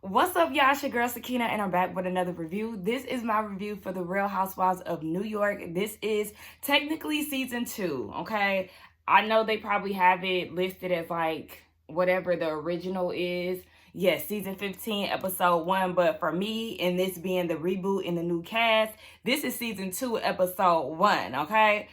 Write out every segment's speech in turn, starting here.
What's up, y'all? It's your girl Sakina, and I'm back with another review. This is my review for the Real Housewives of New York. This is technically season 2, okay? I know they probably have it listed as like whatever the original is. Yes, season 15, episode 1, but for me, and this being the reboot in the new cast, this is season 2, episode 1, okay?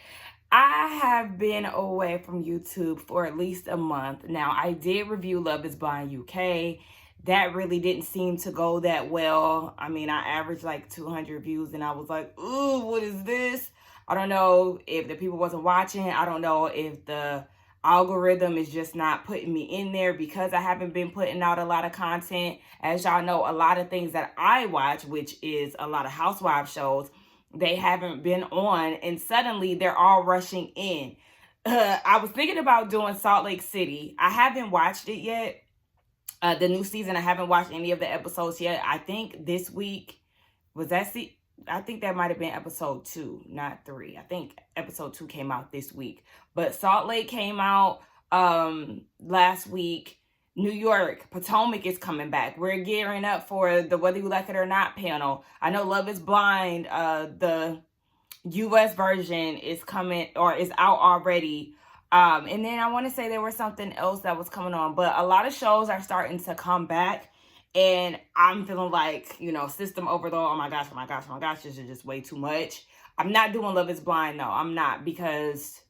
I have been away from YouTube for at least a month. Now, I did review Love is Blind UK. That really didn't seem to go that well. I mean, I averaged like 200 views and I was like, ooh, what is this? I don't know if the people wasn't watching. I don't know if the algorithm is just not putting me in there because I haven't been putting out a lot of content. As y'all know, a lot of things that I watch, which is a lot of housewife shows, they haven't been on, and suddenly they're all rushing in. I was thinking about doing Salt Lake City. I haven't watched it yet. The new season, I haven't watched any of the episodes yet. I think this week, I think that might have been episode 2, not 3. I think episode 2 came out this week. But Salt Lake came out last week. New York, Potomac is coming back. We're gearing up for the Whether You Like It or Not panel. I know Love is Blind, the US version is coming or is out already. And then I want to say there was something else that was coming on, but a lot of shows are starting to come back, and I'm feeling like, you know, system overload. Oh my gosh, this is just way too much. I'm not doing Love is Blind, no, I'm not, because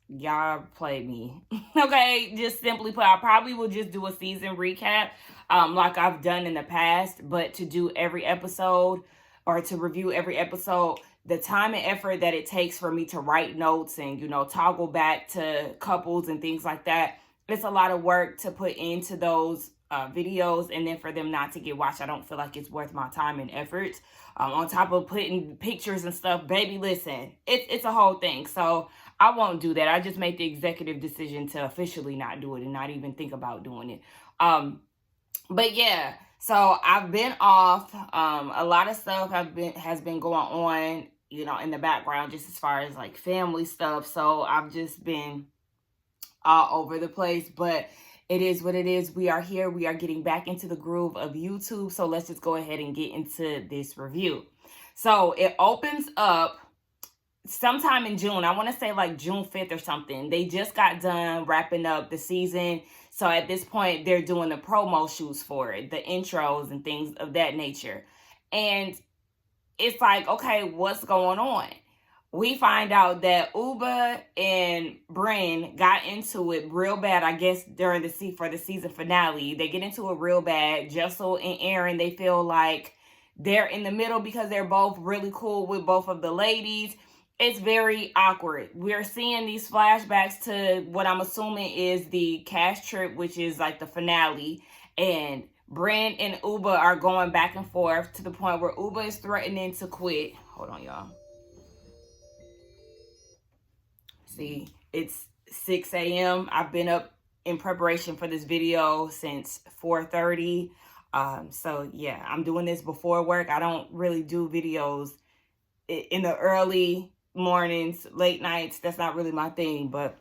y'all played me. Okay, just simply put, I probably will just do a season recap, like I've done in the past, but to do every episode or to review every episode, the time and effort that it takes for me to write notes and, you know, toggle back to couples and things like that, it's a lot of work to put into those videos, and then for them not to get watched, I don't feel like it's worth my time and effort. On top of putting pictures and stuff, baby, listen, it's a whole thing. So I won't do that. I just made the executive decision to officially not do it and not even think about doing it. But yeah, so I've been off. A lot of stuff has been going on, you know, in the background, just as far as like family stuff. So I've just been all over the place, but it is what it is. We are here. We are getting back into the groove of YouTube. So let's just go ahead and get into this review. So it opens up sometime in June. I want to say like June 5th or something. They just got done wrapping up the season. So at this point, they're doing the promo shoots for it, the intros and things of that nature. And it's like, okay, what's going on? We find out that Ubah and Brynn got into it real bad, I guess, for the season finale. They get into it real bad. Jessel and Erin, they feel like they're in the middle because they're both really cool with both of the ladies. It's very awkward. We're seeing these flashbacks to what I'm assuming is the cash trip, which is like the finale. And Brynn and Ubah are going back and forth to the point where Ubah is threatening to quit. Hold on, y'all. See, it's 6 a.m. I've been up in preparation for this video since 4:30. So yeah, I'm doing this before work. I don't really do videos in the early mornings, late nights. That's not really my thing, but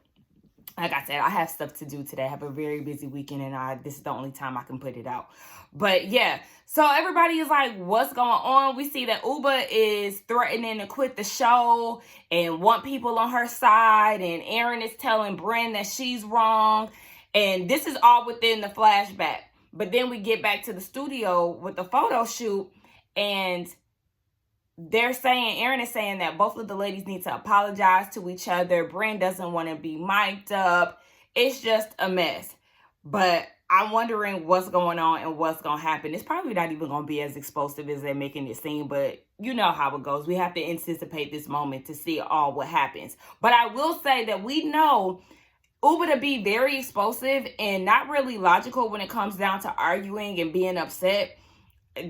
like I said, I have stuff to do today. I have a very busy weekend, and this is the only time I can put it out. But yeah, so everybody is like, what's going on? We see that Ubah is threatening to quit the show and want people on her side, and Erin is telling Brynn that she's wrong. And this is all within the flashback. But then we get back to the studio with the photo shoot, and Erin is saying that both of the ladies need to apologize to each other. Brynn doesn't want to be mic'd up. It's just a mess. But I'm wondering what's going on and what's going to happen. It's probably not even going to be as explosive as they're making it seem, but you know how it goes. We have to anticipate this moment to see all what happens. But I will say that we know Ubah to be very explosive and not really logical when it comes down to arguing and being upset.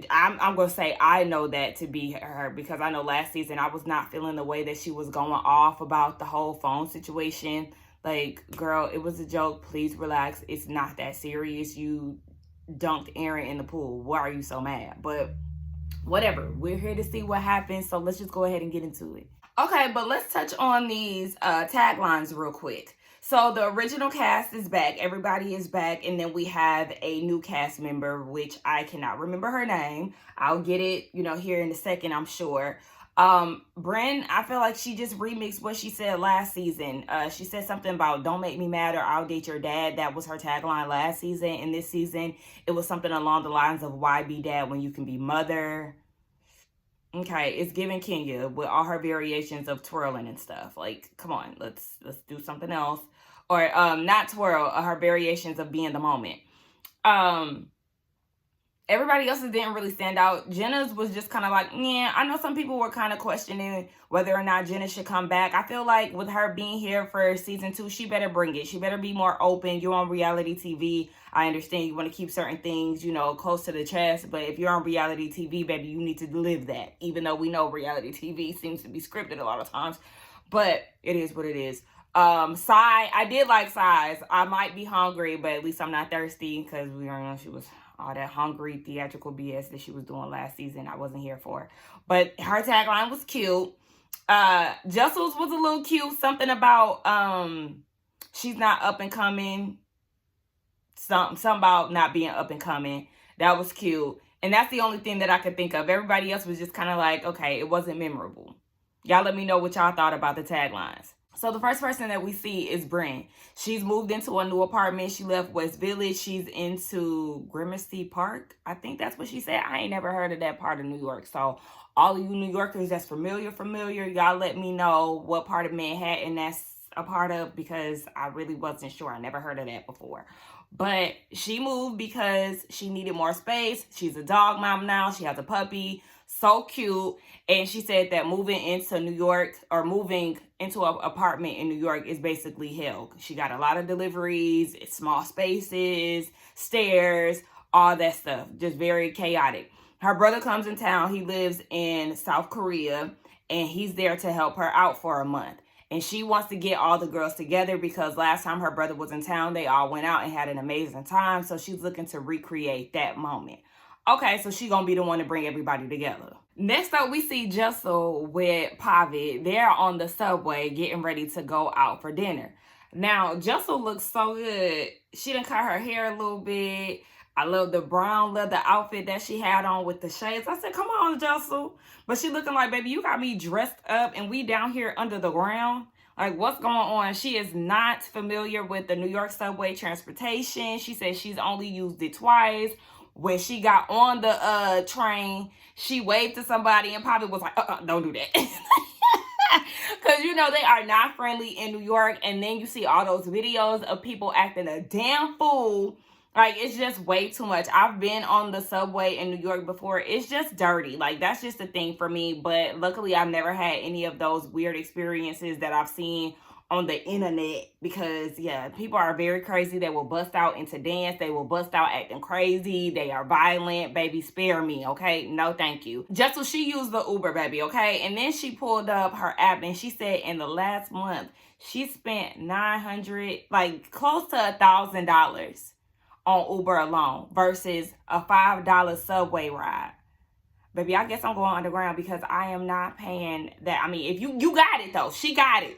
I'm going to say I know that to be her, because I know last season I was not feeling the way that she was going off about the whole phone situation. Like, girl, it was a joke. Please relax. It's not that serious. You dunked Erin in the pool. Why are you so mad? But whatever. We're here to see what happens, so let's just go ahead and get into it. Okay, but let's touch on these taglines real quick. So the original cast is back. Everybody is back. And then we have a new cast member, which I cannot remember her name. I'll get it, here in a second, I'm sure. Brynn, I feel like she just remixed what she said last season. She said something about "don't make me mad" or "I'll date your dad." That was her tagline last season. And this season, it was something along the lines of "why be dad when you can be mother?" Okay, it's giving Kenya with all her variations of twirling and stuff. Like, come on, let's do something else. Or not twirl, her variations of being the moment. Everybody else's didn't really stand out. Jenna's was just kind of like, yeah, I know some people were kind of questioning whether or not Jenna should come back. I feel like with her being here for season 2, she better bring it. She better be more open. You're on reality TV. I understand you want to keep certain things, close to the chest. But if you're on reality TV, baby, you need to live that. Even though we know reality TV seems to be scripted a lot of times. But it is what it is. Sai, I did like Sai's. I might be hungry, but at least I'm not thirsty because we already know she was all that hungry theatrical BS that she was doing last season. I wasn't here for. But her tagline was cute. Jessel's was a little cute. Something about she's not up and coming. Something about not being up and coming. That was cute. And that's the only thing that I could think of. Everybody else was just kind of like, okay, it wasn't memorable. Y'all let me know what y'all thought about the taglines. So the first person that we see is Brynn. She's moved into a new apartment. She left West Village. She's into Gramercy Park. I think that's what she said. I ain't never heard of that part of New York. So all of you New Yorkers that's familiar, y'all let me know what part of Manhattan that's a part of, because I really wasn't sure. I never heard of that before. But she moved because she needed more space. She's a dog mom now. She has a puppy. So cute. And she said that moving into New York, or moving into an apartment in New York, is basically hell. She got a lot of deliveries, small spaces, stairs, all that stuff. Just very chaotic. Her brother comes in town. He lives in South Korea, and he's there to help her out for a month. And she wants to get all the girls together because last time her brother was in town, they all went out and had an amazing time. So she's looking to recreate that moment. Okay, so she's going to be the one to bring everybody together. Next up, we see Jessel with Pavit. They're on the subway getting ready to go out for dinner. Now, Jessel looks so good. She done cut her hair a little bit. I love the brown leather outfit that she had on with the shades. I said, come on, Jessel. But she looking like, baby, you got me dressed up and we down here under the ground. Like, what's going on? She is not familiar with the New York subway transportation. She said she's only used it twice. When she got on the train, she waved to somebody and probably was like, don't do that. Because, they are not friendly in New York. And then you see all those videos of people acting a damn fool. Like, it's just way too much. I've been on the subway in New York before. It's just dirty. Like, that's just a thing for me. But luckily, I've never had any of those weird experiences that I've seen on the internet, because yeah, people are very crazy. They will bust out into dance. They will bust out acting crazy. They are violent. Baby, spare me, okay? No, thank you. Jessel, she used the Uber, baby, okay? And then she pulled up her app and she said in the last month, she spent $900, like close to $1,000 on Uber alone versus a $5 subway ride. Baby, I guess I'm going underground because I am not paying that. I mean, if you got it though, she got it.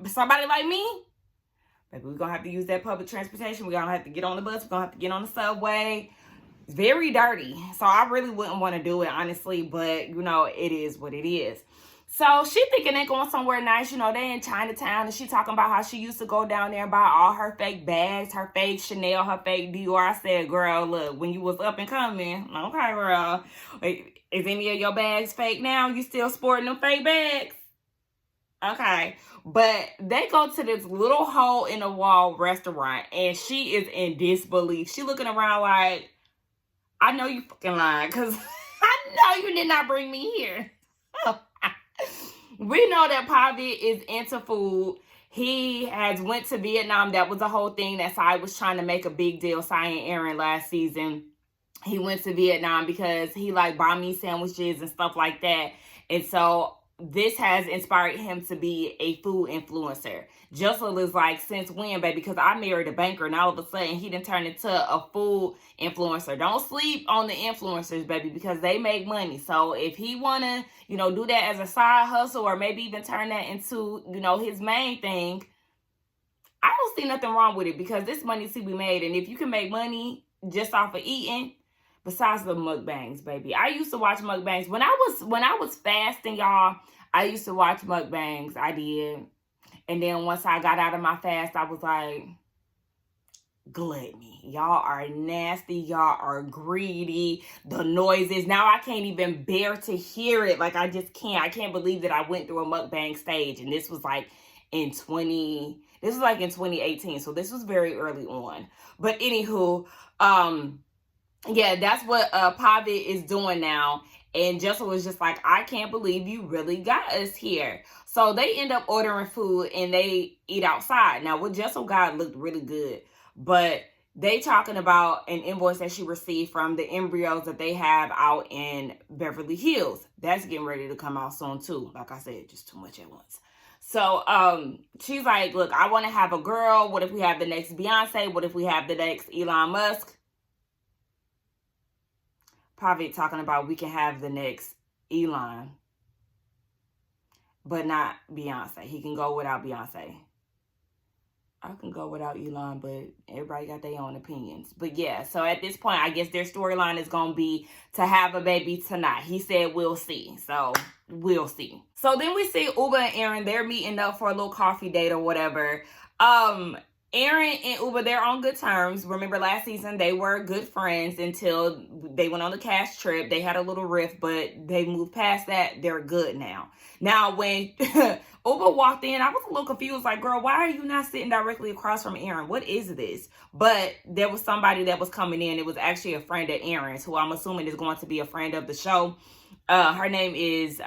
Somebody like me, baby, we're going to have to use that public transportation. We're going to have to get on the bus. We're going to have to get on the subway. It's very dirty. So I really wouldn't want to do it, honestly. But, it is what it is. So she thinking they're going somewhere nice. They in Chinatown. And she talking about how she used to go down there and buy all her fake bags, her fake Chanel, her fake Dior. I said, girl, look, when you was up and coming, okay, girl. Is any of your bags fake now? You still sporting them fake bags? Okay, but they go to this little hole in the wall restaurant and she is in disbelief. She looking around like, I know you fucking lying because I know you did not bring me here. We know that Pavit is into food. He has went to Vietnam. That was the whole thing that Sai was trying to make a big deal. Sai and Erin last season. He went to Vietnam because he like banh mi sandwiches and stuff like that. And so this has inspired him to be a food influencer. Jessel is like, since when, baby? Because I married a banker and all of a sudden he done turned into a food influencer. Don't sleep on the influencers, baby, because they make money. So if he want to, do that as a side hustle or maybe even turn that into, his main thing, I don't see nothing wrong with it because this money to be made. And if you can make money just off of eating, besides the mukbangs, baby. I used to watch mukbangs. When I was fasting, y'all, I used to watch mukbangs. I did. And then once I got out of my fast, I was like, gluttony. Y'all are nasty. Y'all are greedy. The noises. Now I can't even bear to hear it. Like, I just can't. I can't believe that I went through a mukbang stage. And this was like in 2018. So this was very early on. But anywho, yeah, that's what Pavit is doing now. And Jessel was just like, I can't believe you really got us here. So they end up ordering food and they eat outside. Now, what Jessel got looked really good. But they talking about an invoice that she received from the embryos that they have out in Beverly Hills. That's getting ready to come out soon too. Like I said, just too much at once. So she's like, look, I want to have a girl. What if we have the next Beyonce? What if we have the next Elon Musk? Probably talking about we can have the next Elon, but not Beyonce. He can go without Beyonce. I can go without Elon, but everybody got their own opinions. But yeah, so at this point, I guess their storyline is going to be to have a baby tonight. He said we'll see. So we'll see. So then we see Ubah and Erin. They're meeting up for a little coffee date or whatever. Erin and Ubah, they're on good terms. Remember last season, they were good friends until they went on the cash trip. They had a little rift, but they moved past that. They're good now. Now, when Ubah walked in, I was a little confused. Like, girl, why are you not sitting directly across from Erin? What is this? But there was somebody that was coming in. It was actually a friend of Erin's, who I'm assuming is going to be a friend of the show. Her name is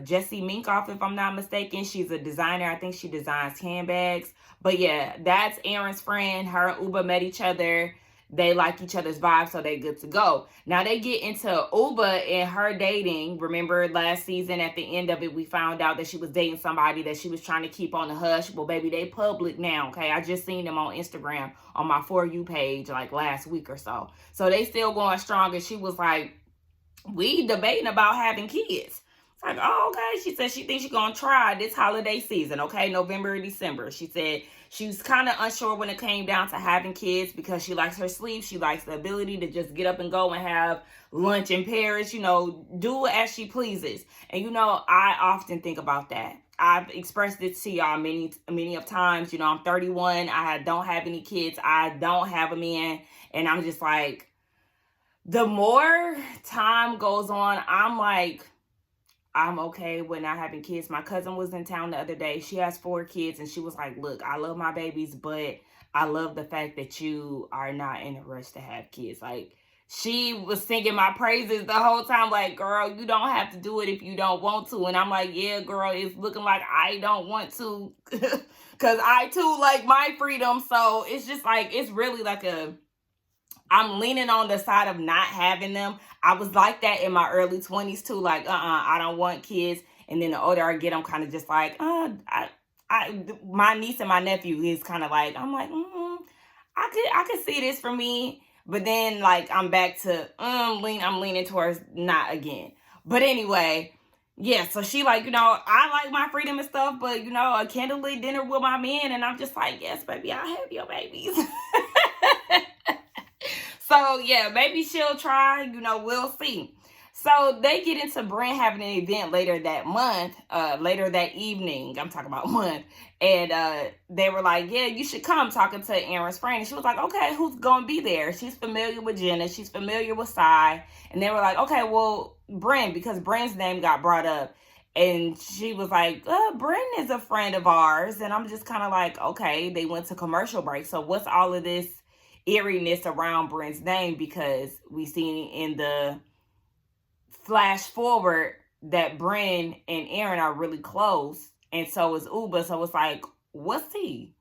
Jessie Minkoff, if I'm not mistaken. She's a designer. I think she designs handbags. But yeah, that's Erin's friend. Her and Ubah met each other. They like each other's vibe, so they good to go. Now they get into Ubah and her dating. Remember last season at the end of it, we found out that she was dating somebody that she was trying to keep on the hush. Well, baby, they public now, okay? I just seen them on Instagram on my For You page like last week or so. So they still going strong, and she was like, we debating about having kids. It's like, oh, okay. She said she thinks she's going to try this holiday season, okay? November or December. She said she's kind of unsure when it came down to having kids because she likes her sleep. She likes the ability to just get up and go and have lunch in Paris, you know, do as she pleases. And, you know, I often think about that. I've expressed this to y'all many of times. You know, I'm 31. I don't have any kids. I don't have a man. And I'm just like, the more time goes on, I'm like, I'm okay with not having kids. My cousin was in town the other day. She has 4 kids, and she was like, look, I love my babies, but I love the fact that you are not in a rush to have kids. Like, she was singing my praises the whole time, like, girl, you don't have to do it if you don't want to. And I'm like, yeah, girl, it's looking like I don't want to because I, too, like my freedom. So it's just like, it's really like I'm leaning on the side of not having them. I was like that in my early 20s too. Like, I don't want kids. And then the older I get, I'm kind of just like, my niece and my nephew is kind of like, I'm like, I could see this for me. But then like, I'm back to, I'm leaning towards not again. But anyway, yeah. So she like, you know, I like my freedom and stuff, but you know, a candlelit dinner with my man. And I'm just like, yes, baby, I'll have your babies. So, yeah, maybe she'll try. You know, we'll see. So, they get into Brynn having an event later that month, later that evening. I'm talking about month. And they were like, yeah, you should come, talking to Erin's friend. And she was like, okay, who's going to be there? She's familiar with Jenna. She's familiar with Sai. And they were like, okay, well, Brynn, because Brynn's name got brought up. And she was like, Brynn is a friend of ours. And I'm just kind of like, okay, they went to commercial break. So, what's all of this eeriness around Brynn's name? Because we seen in the flash forward that Brynn and Erin are really close, and so is Ubah. So it's like, what's he?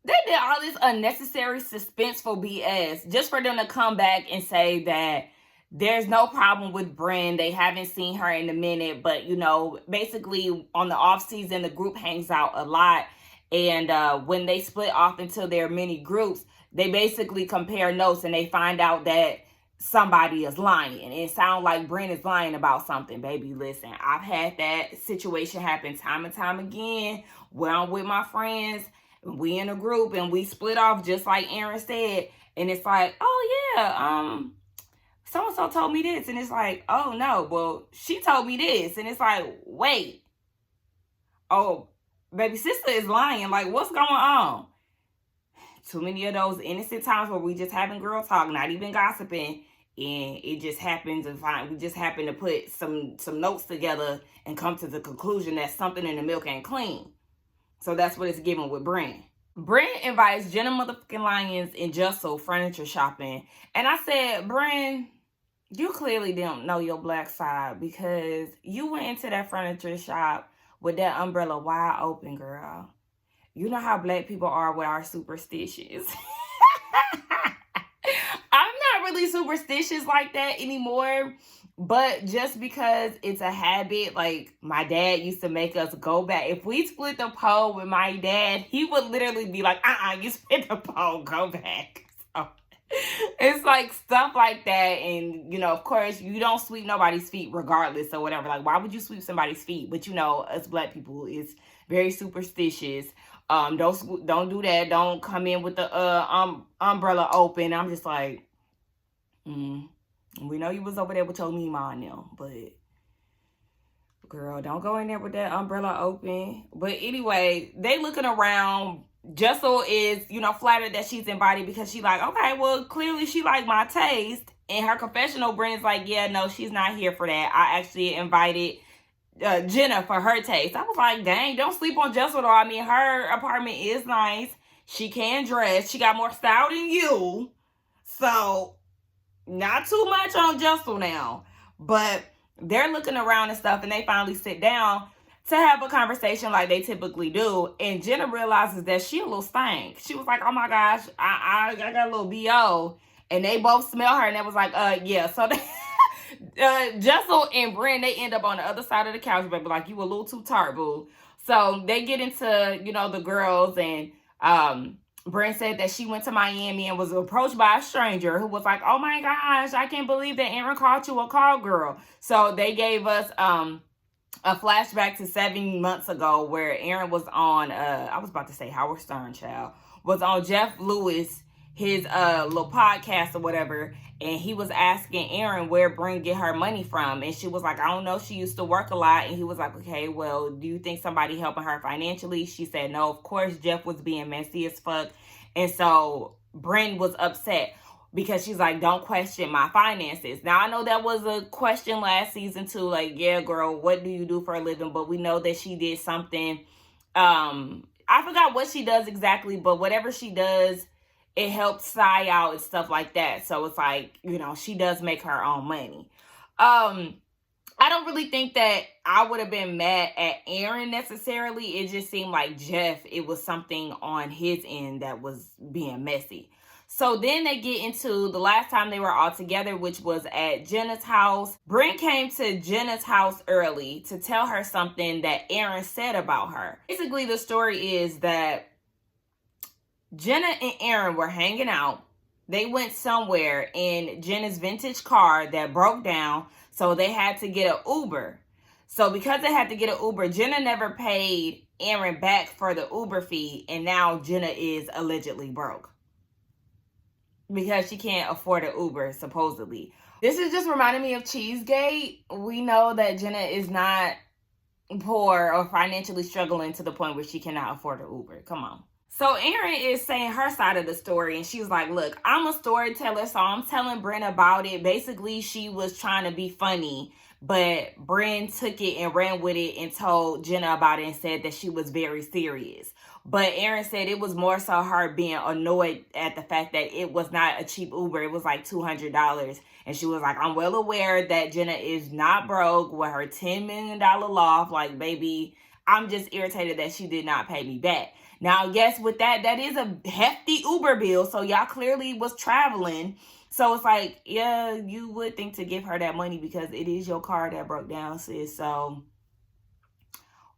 They did all this unnecessary suspenseful BS just for them to come back and say that there's no problem with Brynn. They haven't seen her in a minute, but you know, basically on the off season, the group hangs out a lot, and when they split off into their mini groups, they basically compare notes and they find out that somebody is lying. And it sounds like Brynn is lying about something. Baby, listen, I've had that situation happen time and time again where I'm with my friends We in a group and we split off just like Erin said. And it's like, oh yeah, so-and-so told me this. And it's like, oh no, well, she told me this. And it's like, wait. Oh, baby sister is lying. Like, what's going on? Too many of those innocent times where we just having girl talk, not even gossiping. And it just happens to we just happen to put some notes together and come to the conclusion that something in the milk ain't clean. So that's what it's giving with Brynn. Brynn invites Jenna motherfucking Lyons and Jessel furniture shopping. And I said, Brynn, you clearly didn't know your black side, because you went into that furniture shop with that umbrella wide open, girl. You know how black people are with our superstitions. I'm not really superstitious like that anymore. But just because it's a habit, like my dad used to make us go back. If we split the pole with my dad, he would literally be like, you split the pole, go back. So it's like stuff like that. And, you know, of course, you don't sweep nobody's feet regardless or whatever. Like, why would you sweep somebody's feet? But, you know, us black people is very superstitious. Don't do that. Don't come in with the umbrella open. I'm just like, we know you was over there with your mama on them, but girl, don't go in there with that umbrella open. But anyway, they looking around. Jessel is, you know, flattered that she's invited because she's like, okay, well, clearly she like my taste. In her confessional, Brynn's like, yeah, no, she's not here for that. I actually invited Jenna for her taste. I was like, dang, don't sleep on Jessel though. I mean, her apartment is nice. She can dress. She got more style than you. So not too much on Jessel now. But they're looking around and stuff, and they finally sit down to have a conversation like they typically do. And Jenna realizes that she a little stank. She was like, oh my gosh, I got a little BO. And they both smell her, and they was like, yeah. So they, Jessel and Brynn, they end up on the other side of the couch, baby, like, you a little too tart, boo. So they get into, you know, the girls, and Brynn said that she went to Miami and was approached by a stranger who was like, oh my gosh, I can't believe that Erin called you a call girl. So they gave us a flashback to 7 months ago where Erin was on, I was about to say Howard Stern, child, was on Jeff Lewis, his little podcast or whatever, and he was asking Erin where Brynn get her money from, and she was like, I don't know, she used to work a lot. And he was like, okay, well, do you think somebody helping her financially? She said no. Of course, Jeff was being messy as fuck, and so Brynn was upset because she's like, don't question my finances. Now, I know that was a question last season too, like, yeah, girl, what do you do for a living? But we know that she did something, I forgot what she does exactly, but whatever she does, it helps Sai out and stuff like that. So it's like, you know, she does make her own money. I don't really think that I would have been mad at Erin necessarily. It just seemed like Jeff, it was something on his end that was being messy. So then they get into the last time they were all together, which was at Jenna's house. Brynn came to Jenna's house early to tell her something that Erin said about her. Basically, the story is that Jenna and Erin were hanging out. They went somewhere in Jenna's vintage car that broke down, so they had to get an Uber. So because they had to get an Uber, Jenna never paid Erin back for the Uber fee, and now Jenna is allegedly broke because she can't afford an Uber, supposedly. This is just reminding me of Cheesegate. We know that Jenna is not poor or financially struggling to the point where she cannot afford an Uber. Come on. So Erin is saying her side of the story, and she was like, look, I'm a storyteller, so I'm telling Brynn about it. Basically, she was trying to be funny, but Brynn took it and ran with it and told Jenna about it and said that she was very serious. But Erin said it was more so her being annoyed at the fact that it was not a cheap Uber. It was like $200. And she was like, I'm well aware that Jenna is not broke with her $10 million loft. Like, baby, I'm just irritated that she did not pay me back. Now, yes, with that is a hefty Uber bill. So y'all clearly was traveling. So it's like, yeah, you would think to give her that money because it is your car that broke down, sis. So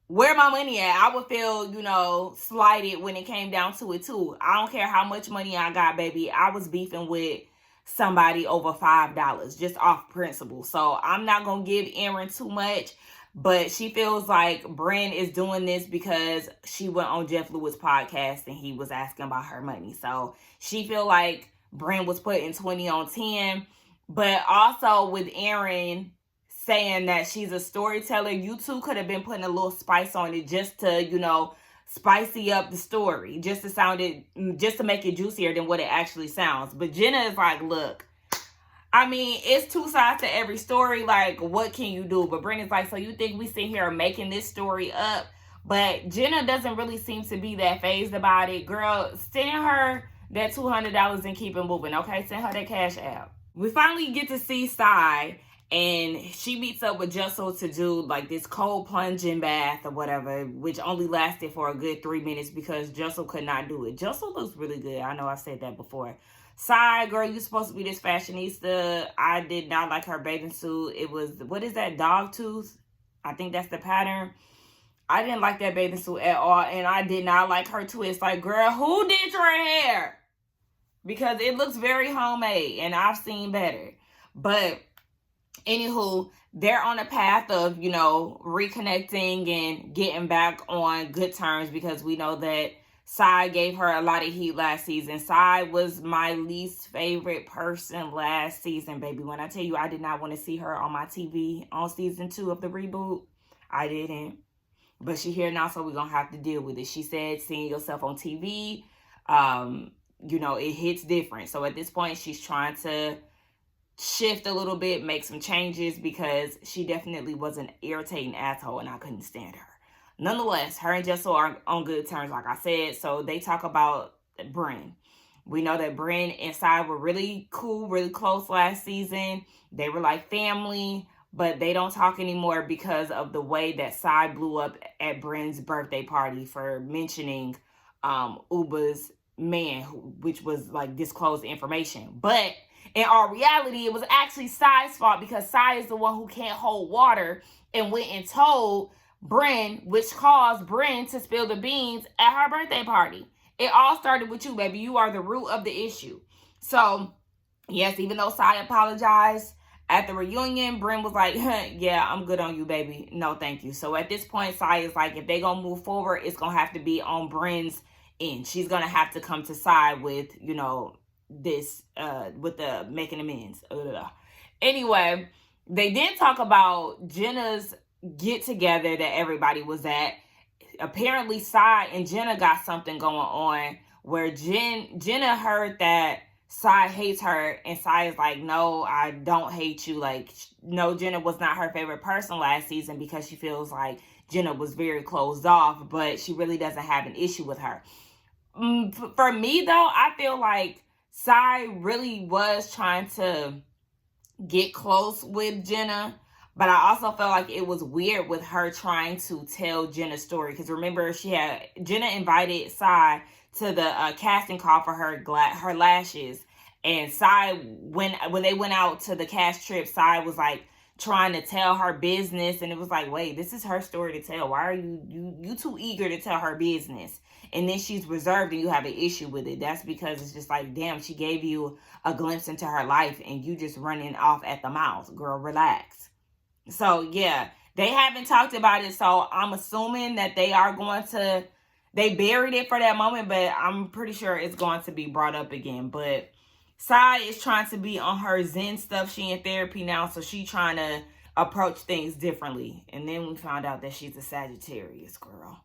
where my money at? I would feel, you know, slighted when it came down to it too. I don't care how much money I got, baby. I was beefing with somebody over $5 just off principle. So I'm not going to give Erin too much. But she feels like Brynn is doing this because she went on Jeff Lewis' podcast and he was asking about her money. So she feel like Brynn was putting 20 on 10. But also with Erin saying that she's a storyteller, you two could have been putting a little spice on it just to, spicy up the story, just to make it juicier than what it actually sounds. But Jenna is like, look, I mean, it's two sides to every story. Like, what can you do? But Brynn is like, so you think we sit here making this story up? But Jenna doesn't really seem to be that fazed about it. Girl, send her that $200 and keep it moving, okay? Send her that cash out. We finally get to see Sai, and she meets up with Jessel to do like this cold plunging bath or whatever, which only lasted for a good 3 minutes because Jessel could not do it. Jessel looks really good. I know I've said that before. Sai, girl, you supposed to be this fashionista. I did not like her bathing suit. It was, what is that, dog tooth? I think that's the pattern. I didn't like that bathing suit at all, and I did not like her twist. Like, girl, who did your hair? Because it looks very homemade, and I've seen better. But anywho, they're on a path of, reconnecting and getting back on good terms because we know that Sai gave her a lot of heat last season. Sai was my least favorite person last season, baby. When I tell you I did not want to see her on my TV on season 2 of the reboot, I didn't. But she's here now, so we're going to have to deal with it. She said seeing yourself on TV, it hits different. So at this point, she's trying to shift a little bit, make some changes because she definitely was an irritating asshole and I couldn't stand her. Nonetheless, her and Jessel are on good terms, like I said. So they talk about Brynn. We know that Brynn and Sai were really cool, really close last season. They were like family, but they don't talk anymore because of the way that Sai blew up at Brynn's birthday party for mentioning Ubah's man, which was like disclosed information. But in our reality, it was actually Sai's fault because Sai is the one who can't hold water and went and told Brynn, which caused Brynn to spill the beans at her birthday party. It all started with you, baby. You are the root of the issue. So, yes, even though Sai apologized at the reunion, Brynn was like, yeah, I'm good on you, baby. No, thank you. So at this point, Sai is like, if they're going to move forward, it's going to have to be on Brynn's end. She's going to have to come to Sai with, this, with the making amends. Anyway, they did talk about Jenna's get together that everybody was at. Apparently Sai and Jenna got something going on where Jenna heard that Sai hates her and Sai is like, no, I don't hate you. Like, no, Jenna was not her favorite person last season because she feels like Jenna was very closed off, but she really doesn't have an issue with her. For me though, I feel like Sai really was trying to get close with Jenna. But I also felt like it was weird with her trying to tell Jenna's story. Because remember, Jenna invited Sai to the casting call for her lashes. And Sai, when they went out to the cast trip, Sai was like trying to tell her business. And it was like, wait, this is her story to tell. Why are you too eager to tell her business? And then she's reserved and you have an issue with it. That's because it's just like, damn, she gave you a glimpse into her life and you just running off at the mouth. Girl, relax. So, yeah, they haven't talked about it, so I'm assuming that they buried it for that moment, but I'm pretty sure it's going to be brought up again. But Sai is trying to be on her Zen stuff. She in therapy now, so she's trying to approach things differently. And then we found out that she's a Sagittarius, girl.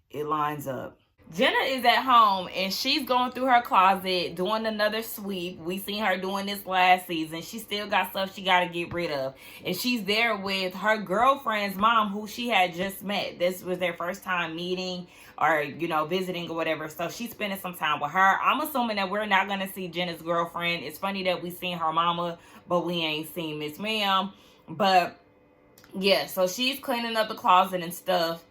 It lines up. Jenna is at home and she's going through her closet doing another sweep. We seen her doing this last season. She still got stuff she got to get rid of. And she's there with her girlfriend's mom who she had just met. This was their first time meeting or, visiting or whatever. So she's spending some time with her. I'm assuming that we're not going to see Jenna's girlfriend. It's funny that we seen her mama, but we ain't seen Miss Ma'am. But yeah, so she's cleaning up the closet and stuff.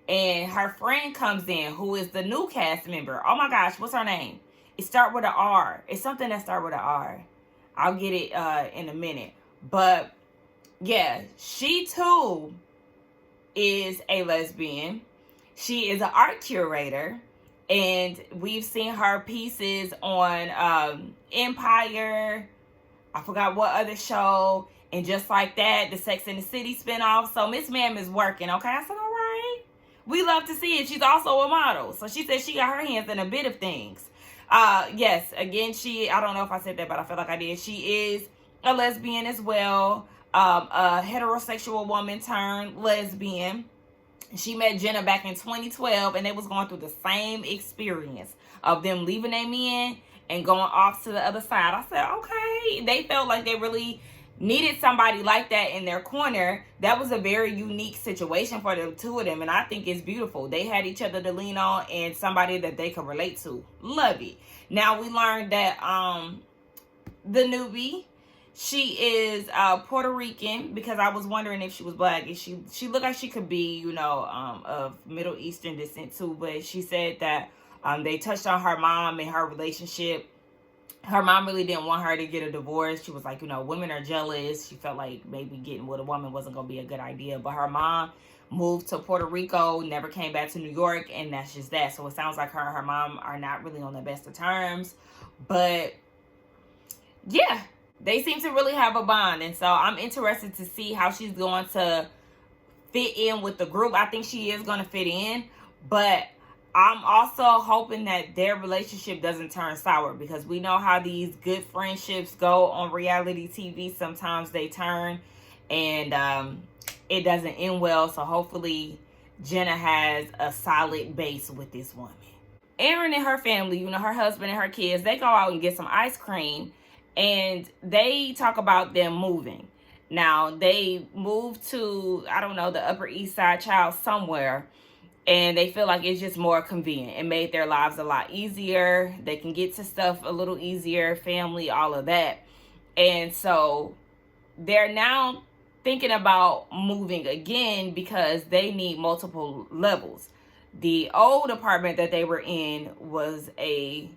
And her friend comes in, who is the new cast member. Oh my gosh, what's her name? It starts with an R. It's something that starts with an R. I'll get it in a minute. But yeah, she too is a lesbian. She is an art curator. And we've seen her pieces on Empire. I forgot what other show. And just like that, the Sex and the City spinoff. So Miss Ma'am is working, okay? I said, all right. We love to see it. She's also a model. So she said she got her hands in a bit of things. Yes, again, I don't know if I said that, but I feel like I did. She is a lesbian as well. A heterosexual woman turned lesbian. She met Jenna back in 2012, and they was going through the same experience of them leaving their men and going off to the other side. I said, okay. They felt like they really needed somebody like that in their corner. That was a very unique situation for the two of them, and I think it's beautiful. They had each other to lean on and somebody that they could relate to. Love it. Now we learned that the newbie, she is Puerto Rican, because I was wondering if she was black. And she looked like she could be, you know, of Middle Eastern descent too. But she said that they touched on her mom and her relationship. Her mom really didn't want her to get a divorce. She was like, you know, women are jealous. She felt like maybe getting with a woman wasn't going to be a good idea. But her mom moved to Puerto Rico, never came back to New York, and that's just that. So it sounds like her and her mom are not really on the best of terms. But yeah, they seem to really have a bond. And so I'm interested to see how she's going to fit in with the group. I think she is going to fit in. But I'm also hoping that their relationship doesn't turn sour, because we know how these good friendships go on reality TV. Sometimes they turn and it doesn't end well. So hopefully Jenna has a solid base with this woman. Erin and her family, you know, her husband and her kids, they go out and get some ice cream, and they talk about them moving. Now, they moved to, I don't know, the Upper East Side, child, somewhere. And they feel like it's just more convenient. It made their lives a lot easier. They can get to stuff a little easier, family, all of that. And so they're now thinking about moving again because they need multiple levels. The old apartment that they were in was 2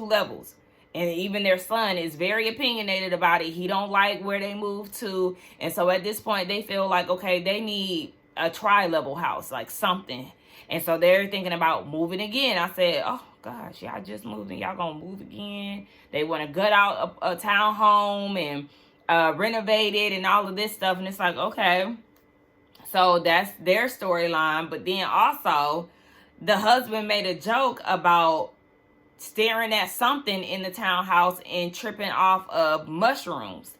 levels. And even their son is very opinionated about it. He don't like where they moved to. And so at this point, they feel like, okay, they need a tri-level house, like something. And so they're thinking about moving again. I said, oh gosh, y'all just moved and y'all gonna move again. They want to gut out a townhome and renovate it and all of this stuff. And it's like, okay, so that's their storyline. But then also the husband made a joke about staring at something in the townhouse and tripping off of mushrooms.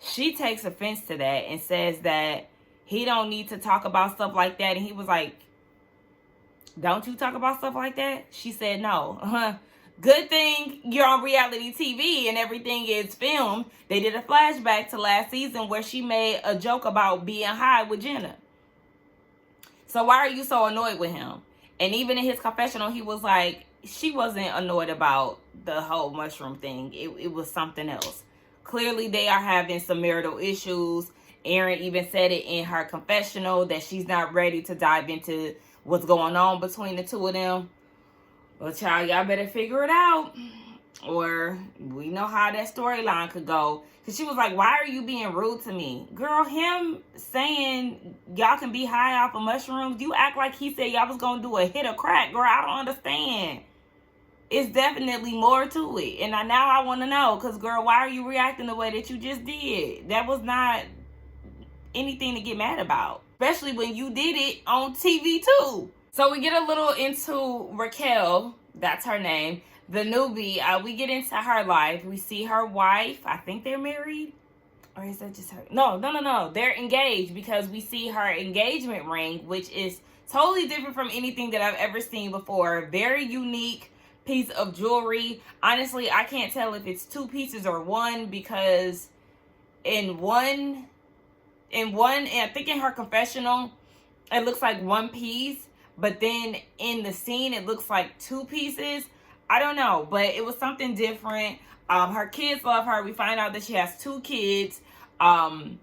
She takes offense to that and says that he don't need to talk about stuff like that. And he was like, don't you talk about stuff like that? She said, no. Good thing you're on reality TV and everything is filmed. They did a flashback to last season where she made a joke about being high with Jenna. So why are you so annoyed with him? And even in his confessional, he was like, she wasn't annoyed about the whole mushroom thing. It was something else. Clearly, they are having some marital issues. Erin even said it in her confessional that she's not ready to dive into what's going on between the two of them. Well, child, y'all better figure it out, or we know how that storyline could go. Because she was like, why are you being rude to me? Girl, him saying y'all can be high off of mushrooms, you act like he said y'all was going to do a hit or crack. Girl, I don't understand. It's definitely more to it. And now I want to know, because, girl, why are you reacting the way that you just did? That was not anything to get mad about, especially when you did it on TV too. So we get a little into Raquel, that's her name, the newbie. We get into her life. We see her wife. I think they're married, or is that just her? No, they're engaged, because we see her engagement ring, which is totally different from anything that I've ever seen before. Very unique piece of jewelry. Honestly, I can't tell if it's 2 pieces or 1, because in one, and I think in her confessional, it looks like 1 piece, but then in the scene, it looks like 2 pieces. I don't know, but it was something different. Her kids love her. We find out that she has 2 kids. I'm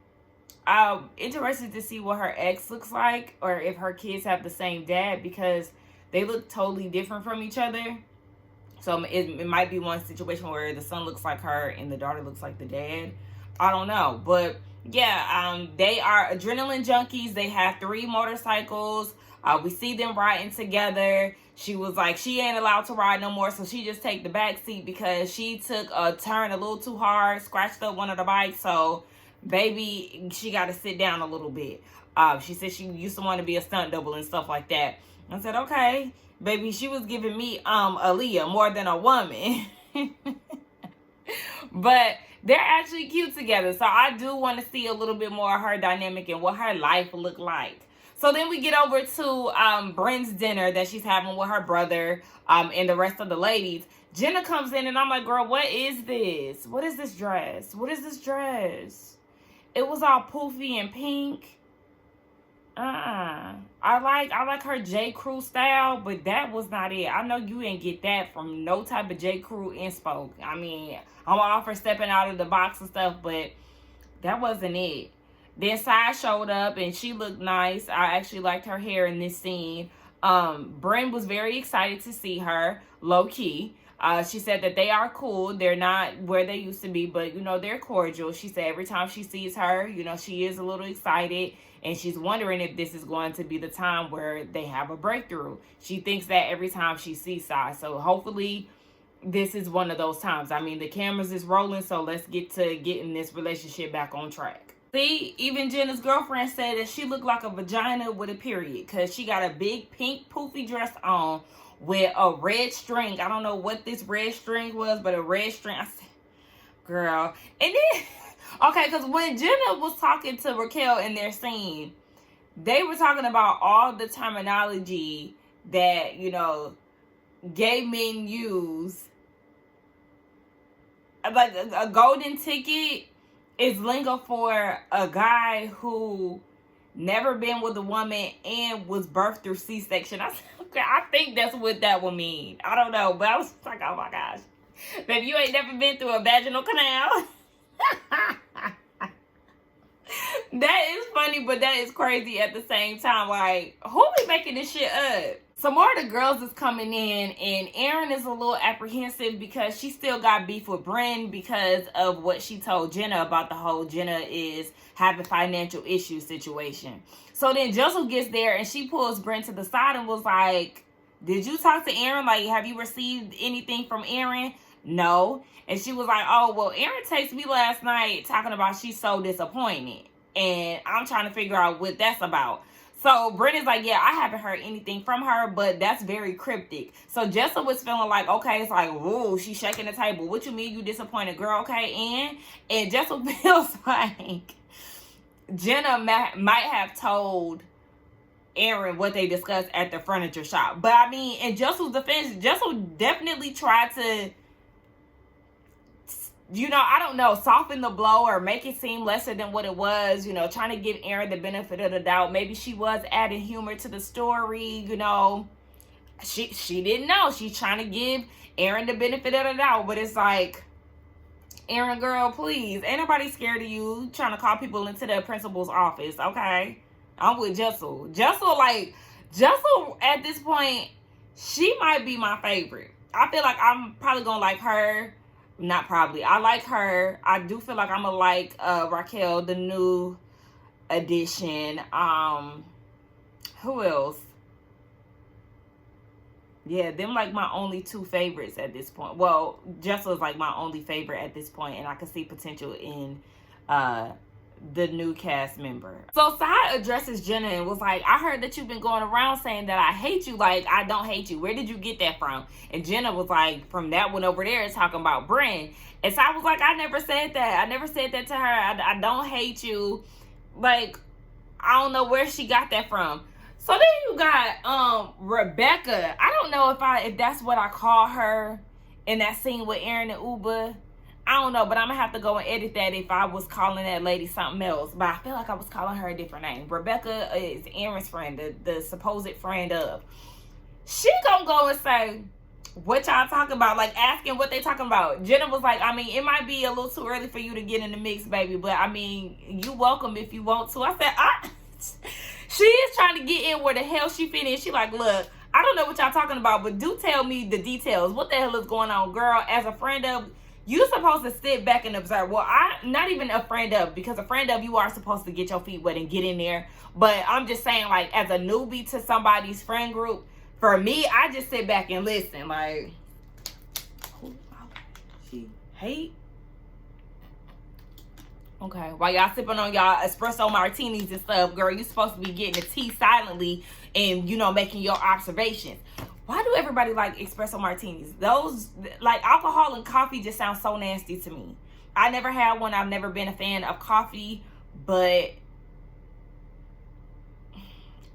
interested to see what her ex looks like, or if her kids have the same dad, because they look totally different from each other. So it might be one situation where the son looks like her and the daughter looks like the dad. I don't know, but yeah, they are adrenaline junkies. They have 3 motorcycles. We see them riding together. She was like, she ain't allowed to ride no more, so she just take the back seat because she took a turn a little too hard, scratched up one of the bikes. So baby, she got to sit down a little bit. She said she used to want to be a stunt double and stuff like that. I said, okay, baby, she was giving me Aaliyah more than a woman. But they're actually cute together. So I do want to see a little bit more of her dynamic and what her life looked like. So then we get over to Brynn's dinner that she's having with her brother and the rest of the ladies. Jenna comes in and I'm like, girl, what is this? What is this dress? What is this dress? It was all poofy and pink. I like her J. Crew style, but that was not it. I know you didn't get that from no type of J. Crew inspo. I mean, I'm all for stepping out of the box and stuff, but that wasn't it. Then Sai showed up and she looked nice. I actually liked her hair in this scene. Brynn was very excited to see her, low key. She said that they are cool. They're not where they used to be, but, you know, they're cordial. She said every time she sees her, you know, she is a little excited. And she's wondering if this is going to be the time where they have a breakthrough. She thinks that every time she sees Sai. So hopefully this is one of those times. I mean, the cameras is rolling, so let's get to getting this relationship back on track. See, even Jenna's girlfriend said that she looked like a vagina with a period because she got a big pink poofy dress on with a red string. I don't know what this red string was, but a red string. I said, girl. And then, okay, because when Jenna was talking to Raquel in their scene, they were talking about all the terminology that, you know, gay men use. Like a golden ticket is lingo for a guy who never been with a woman and was birthed through C-section. I said, okay, I think that's what that would mean. I don't know, but I was like, oh my gosh. Baby, you ain't never been through a vaginal canal. That is funny, but that is crazy at the same time. Like, who be making this shit up? Some more of the girls is coming in, and Erin is a little apprehensive because she still got beef with Brynn because of what she told Jenna about the whole Jenna is having financial issues situation. So then Jessel gets there and she pulls Brynn to the side and was like, did you talk to Erin? Like, have you received anything from Erin? No. And she was like, oh, well, Erin texted me last night talking about she's so disappointed. And I'm trying to figure out what that's about. So Brynn is like, yeah, I haven't heard anything from her, but that's very cryptic. So Jessel was feeling like, okay, it's like, whoa, she's shaking the table. What you mean you disappointed, girl? Okay, and Jessel feels like Jenna might have told Erin what they discussed at the furniture shop. But I mean, in Jessel's defense, Jessel definitely tried to, you know, I don't know, soften the blow or make it seem lesser than what it was, you know, trying to give Erin the benefit of the doubt. Maybe she was adding humor to the story, you know. She didn't know. She's trying to give Erin the benefit of the doubt, but it's like, Erin, girl, please, ain't nobody scared of you trying to call people into the principal's office, okay? I'm with Jessel. Jessel at this point, she might be my favorite. I feel like I'm probably gonna like her. Not probably. I like her. I do feel like I'm gonna like Raquel, the new addition. Who else? Yeah, them like my only two favorites at this point. Well, Jessel is like my only favorite at this point, and I can see potential in the new cast member. So Sai addresses Jenna and was like, I heard that you've been going around saying that I hate you. Like, I don't hate you. Where did you get that from? And Jenna was like, from that one over there talking about Brynn. And Sai was like, I never said that. I never said that to her. I don't hate you. Like, I don't know where she got that from. So then you got Rebecca. I don't know if that's what I call her in that scene with Erin and Ubah. I don't know, but I'm going to have to go and edit that if I was calling that lady something else. But I feel like I was calling her a different name. Rebecca is Erin's friend, the supposed friend of. She going to go and say, what y'all talking about? Like, asking what they talking about. Jenna was like, I mean, it might be a little too early for you to get in the mix, baby. But, I mean, you welcome if you want to. I said, she is trying to get in where the hell she fit in. She like, look, I don't know what y'all talking about, but do tell me the details. What the hell is going on, girl? As a friend of, you're supposed to sit back and observe. Well, I'm not even a friend of, because a friend of, you are supposed to get your feet wet and get in there. But I'm just saying, like, as a newbie to somebody's friend group, for me, I just sit back and listen. Like, she hate. Okay, while y'all sipping on y'all espresso martinis and stuff, girl, you supposed to be getting the tea silently and, you know, making your observations. Why do everybody like espresso martinis? Those, like, alcohol and coffee just sound so nasty to me. I never had one. I've never been a fan of coffee, but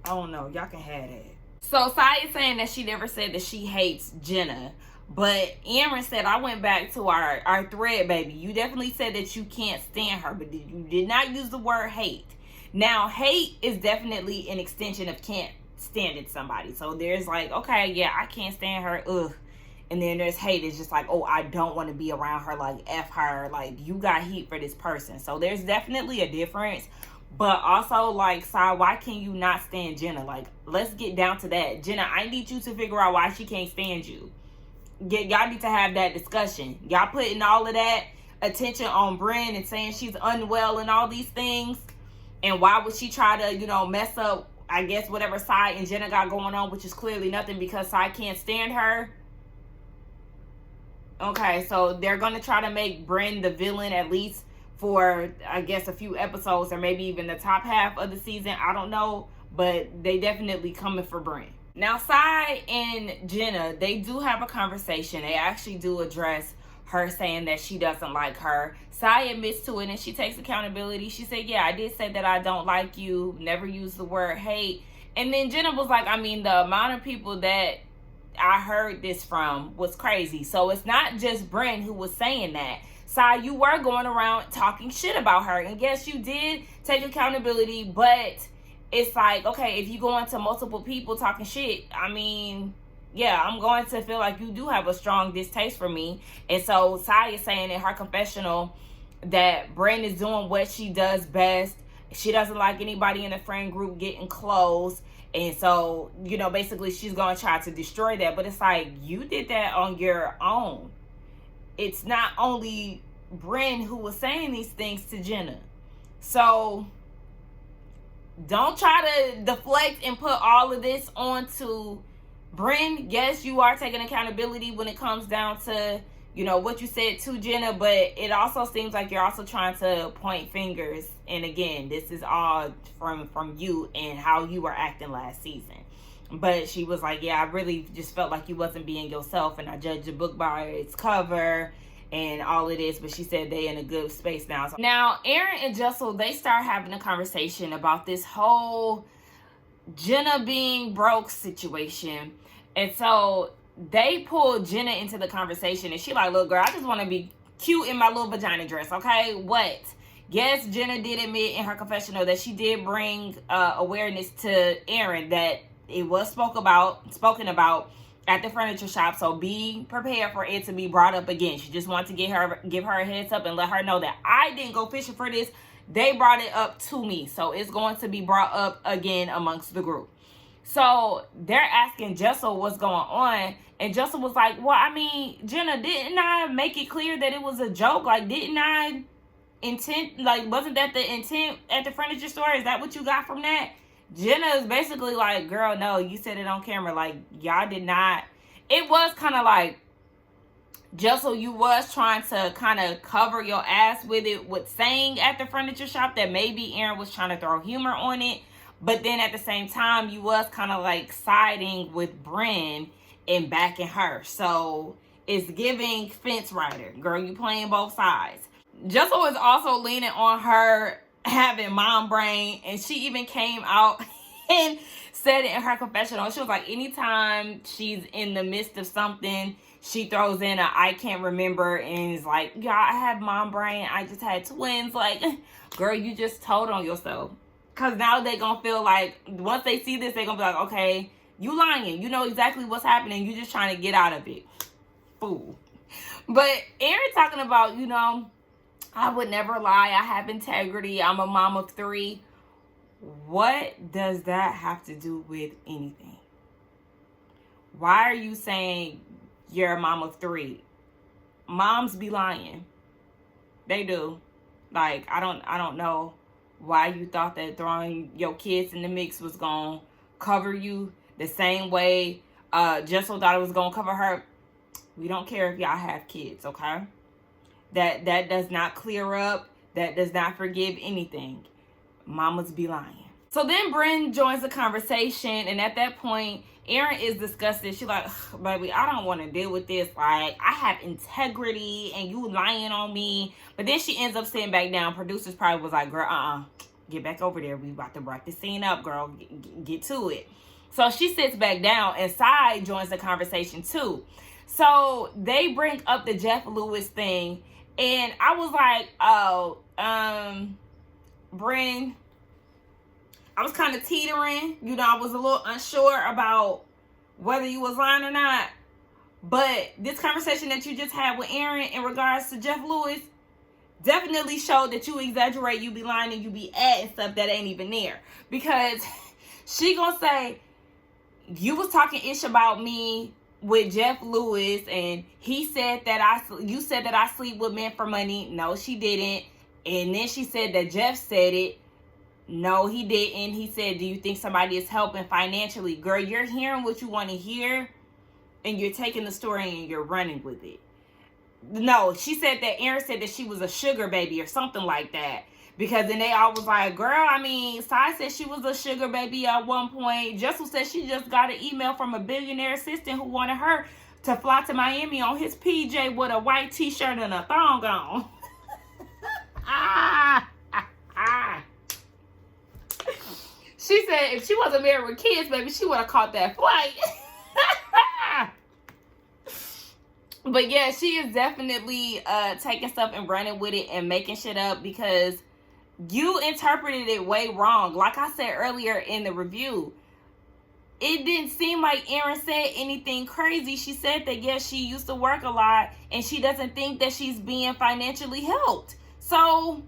I don't know. Y'all can have it. So Sai is saying that she never said that she hates Jenna. But Erin said, I went back to our thread, baby. You definitely said that you can't stand her, but you did not use the word hate. Now, hate is definitely an extension of can't stand somebody. So there's like, okay, yeah, I can't stand her, ugh. And then there's hate. It's just like, oh, I don't want to be around her, like, F her. Like, you got heat for this person. So there's definitely a difference. But also, like, Sai, why can you not stand Jenna? Like, let's get down to that. Jenna, I need you to figure out why she can't stand you. Y'all need to have that discussion. Y'all putting all of that attention on Brynn and saying she's unwell and all these things. And why would she try to, you know, mess up, I guess, whatever Sai and Jenna got going on, which is clearly nothing because Sai can't stand her. Okay, so they're going to try to make Brynn the villain at least for, I guess, a few episodes or maybe even the top half of the season. I don't know, but they definitely coming for Brynn. Now, Sai and Jenna, they do have a conversation. They actually do address her saying that she doesn't like her. Sai admits to it and she takes accountability. She said, yeah, I did say that I don't like you. Never used the word hate. And then Jenna was like, I mean, the amount of people that I heard this from was crazy. So it's not just Brynn who was saying that. Sai, you were going around talking shit about her. And yes, you did take accountability, but it's like, okay, if you go into multiple people talking shit, I mean, yeah, I'm going to feel like you do have a strong distaste for me. And so Sai is saying in her confessional that Brynn is doing what she does best. She doesn't like anybody in the friend group getting close. And so, you know, basically she's going to try to destroy that. But it's like, you did that on your own. It's not only Brynn who was saying these things to Jenna. So don't try to deflect and put all of this onto Brynn. Yes, you are taking accountability when it comes down to, you know, what you said to Jenna, but it also seems like you're also trying to point fingers. And again, this is all from you and how you were acting last season. But she was like, yeah, I really just felt like you wasn't being yourself, and I judged the book by its cover and all of this. But she said they in a good space now. So now, Erin and Jessel, they start having a conversation about this whole Jenna being broke situation. And so they pulled Jenna into the conversation, and she like, look, girl, I just want to be cute in my little vagina dress, okay? What? Yes, Jenna did admit in her confessional that she did bring awareness to Erin that it was spoken about at the furniture shop. So be prepared for it to be brought up again. She just wanted to give her a heads up and let her know that I didn't go fishing for this. They brought it up to me. So it's going to be brought up again amongst the group. So they're asking Jessel what's going on. And Jessel was like, well, I mean, Jenna, didn't I make it clear that it was a joke? Like, didn't I intent, like, wasn't that the intent at the furniture store? Is that what you got from that? Jenna is basically like, girl, no, you said it on camera. Like, y'all did not. It was kind of like, Jessel, you was trying to kind of cover your ass with it, with saying at the furniture shop that maybe Erin was trying to throw humor on it. But then at the same time, you was kind of like siding with Brynn and backing her. So it's giving fence rider. Girl, you playing both sides. Jessel was also leaning on her having mom brain, and she even came out and said it in her confessional. She was like, anytime she's in the midst of something, she throws in a I can't remember and is like, yeah, I have mom brain, I just had twins. Like, girl, you just told on yourself. Because now they gonna feel like, once they see this, they gonna be like, okay, you lying, you know exactly what's happening, you just trying to get out of it. Fool. But Erin talking about, you know, I would never lie, I have integrity, I'm a mom of 3. What does that have to do with anything? Why are you saying you're a mom of 3? Moms be lying. They do. Like, I don't know why you thought that throwing your kids in the mix was gonna cover you the same way Jessel thought it was gonna cover her. We don't care if y'all have kids, okay? That does not clear up that does not forgive anything. Mamas be lying. So then Brynn joins the conversation, and at that point, Erin is disgusted. She's like, baby, I don't want to deal with this. Like, I have integrity, and you lying on me. But then she ends up sitting back down. Producers probably was like, girl, get back over there. We about to wrap this scene up, girl. Get to it. So she sits back down, and Sai joins the conversation too. So they bring up the Jeff Lewis thing, and I was like, oh, Brynn, I was kind of teetering. You know, I was a little unsure about whether you was lying or not. But this conversation that you just had with Erin in regards to Jeff Lewis definitely showed that you exaggerate, you be lying, and you be adding stuff that ain't even there. Because she gonna say, you was talking ish about me with Jeff Lewis, and he said that you said that I sleep with men for money. No, she didn't. And then she said that Jeff said it. No, he didn't. He said, do you think somebody is helping financially? Girl, you're hearing what you want to hear, and you're taking the story and you're running with it. No, she said that Erin said that she was a sugar baby or something like that. Because then they all was like, girl, I mean, Sai said she was a sugar baby at one point. Jessel said she just got an email from a billionaire assistant who wanted her to fly to Miami on his PJ with a white t-shirt and a thong on. She said if she wasn't married with kids, baby, she would have caught that flight. But yeah, she is definitely taking stuff and running with it and making shit up because you interpreted it way wrong. Like I said earlier in the review, it didn't seem like Erin said anything crazy. She said that, yes, she used to work a lot and she doesn't think that she's being financially helped. So,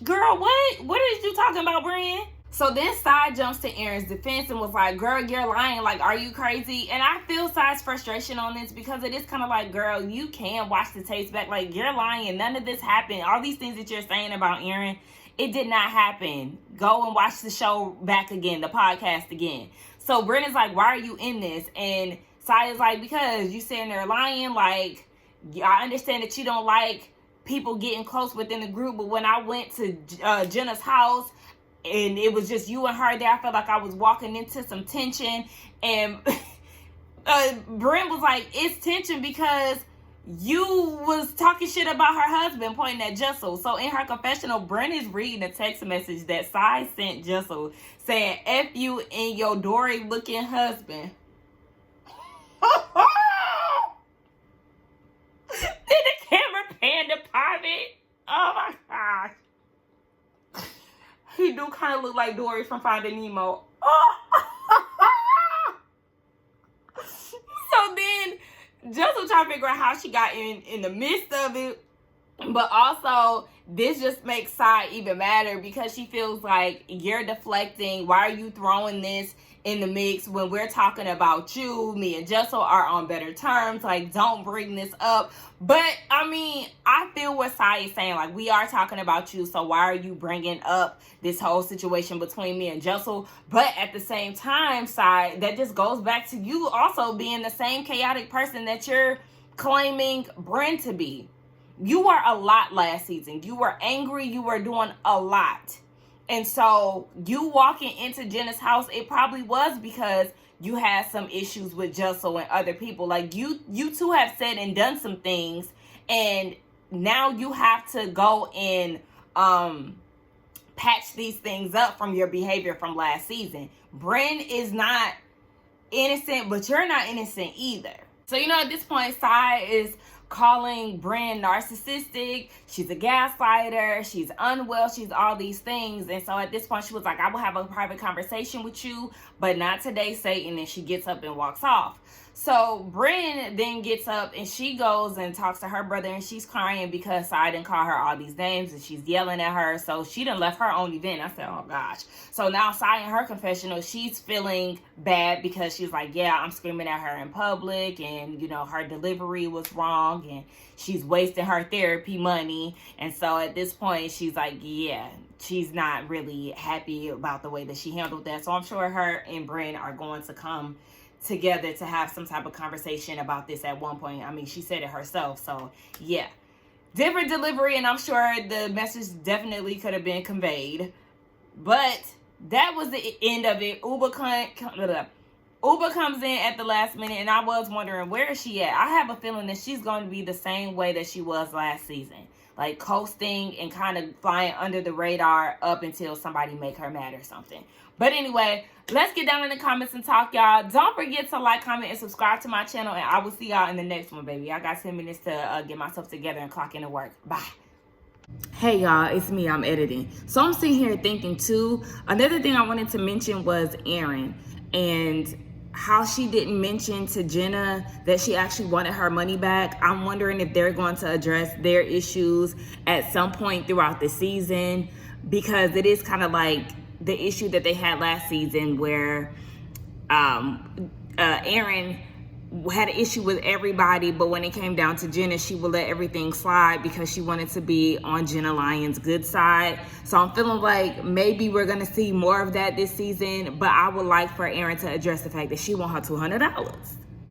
girl, what is you talking about, Brynn? So then Sai jumps to Erin's defense and was like, girl, you're lying. Like, are you crazy? And I feel Sai's frustration on this because it is kind of like, girl, you can watch the tapes back. Like, you're lying. None of this happened. All these things that you're saying about Erin, it did not happen. Go and watch the show back again, the podcast again. So Brynn is like, why are you in this? And Sai is like, because you saying they're lying. Like, I understand that you don't like people getting close within the group, but when I went to Jenna's house, and it was just you and her there, I felt like I was walking into some tension. And Brynn was like, it's tension because you was talking shit about her husband, pointing at Jessel. So in her confessional, Brynn is reading a text message that Sai sent Jessel saying, F you and your Dory looking husband. Did the camera pan to Pavit? Oh my gosh. He do kind of look like Dory from Finding Nemo. So then Jessel trying to figure out how she got in the midst of it. But also, this just makes Sai even madder because she feels like you're deflecting. Why are you throwing this in the mix when we're talking about you? Me and Jessel are on better terms. Like, don't bring this up. But, I mean, I feel what Sai is saying. Like, we are talking about you, so why are you bringing up this whole situation between me and Jessel? But at the same time, Sai, that just goes back to you also being the same chaotic person that you're claiming Brynn to be. You were a lot last season. You were angry. You were doing a lot. And so you walking into Jenna's house, it probably was because you had some issues with Jessel and other people. Like, you two have said and done some things, and now you have to go and patch these things up from your behavior from last season. Brynn is not innocent, but you're not innocent either. So, you know, at this point, Sai is calling Brynn narcissistic. She's a gaslighter. She's unwell. She's all these things. And so at this point, she was like, I will have a private conversation with you, but not today, Satan. And she gets up and walks off. So Brynn then gets up and she goes and talks to her brother, and she's crying because Sai didn't call her all these names and she's yelling at her. So she done left her own event. I said, oh gosh. So now Sai in her confessional, she's feeling bad because she's like, yeah, I'm screaming at her in public, and you know, her delivery was wrong and she's wasting her therapy money. And so at this point, she's like, yeah, she's not really happy about the way that she handled that. So I'm sure her and Brynn are going to come together to have some type of conversation about this at one point. I mean, she said it herself. So yeah, different delivery, and I'm sure the message definitely could have been conveyed. But that was the end of it. Ubah comes in at the last minute, and I was wondering, where is she at? I have a feeling that she's going to be the same way that she was last season. Like coasting and kind of flying under the radar up until somebody make her mad or something. But anyway, let's get down in the comments and talk, y'all. Don't forget to like, comment, and subscribe to my channel, and I will see y'all in the next one, baby. I got 10 minutes to get myself together and clock into work. Bye. Hey y'all, it's me, I'm editing. So I'm sitting here thinking too, another thing I wanted to mention was Erin and how she didn't mention to Jenna that she actually wanted her money back. I'm wondering if they're going to address their issues at some point throughout the season, because it is kind of like the issue that they had last season where Erin had an issue with everybody, but when it came down to Jenna, she would let everything slide because she wanted to be on Jenna Lyons' good side. So I'm feeling like maybe we're gonna see more of that this season, but I would like for Erin to address the fact that she want her $200.